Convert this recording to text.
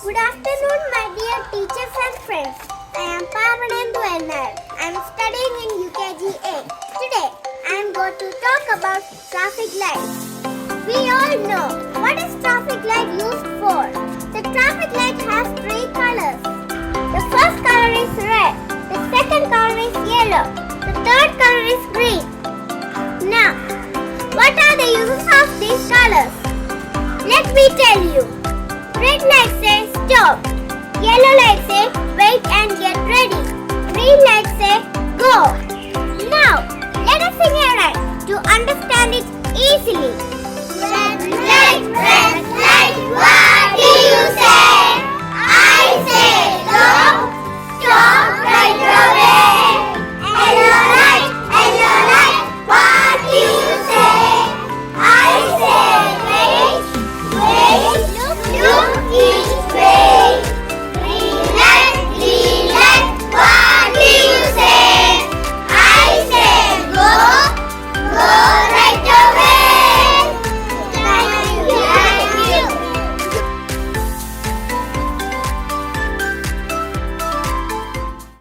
Good afternoon, my dear teachers and friends. I am Pavanendu Ennar. I am studying in UKG A. Today, I am going to talk about traffic lights. We all know what is traffic light used for. The traffic light has three colors. The first color is red. The second color is yellow. The third color is green. Now, what are the uses of these colors? Let me tell you. Red light says stop. Yellow light says wait and get ready. Green light says go. Now, let us sing a rhyme to understand it easily. Red light, what do you say?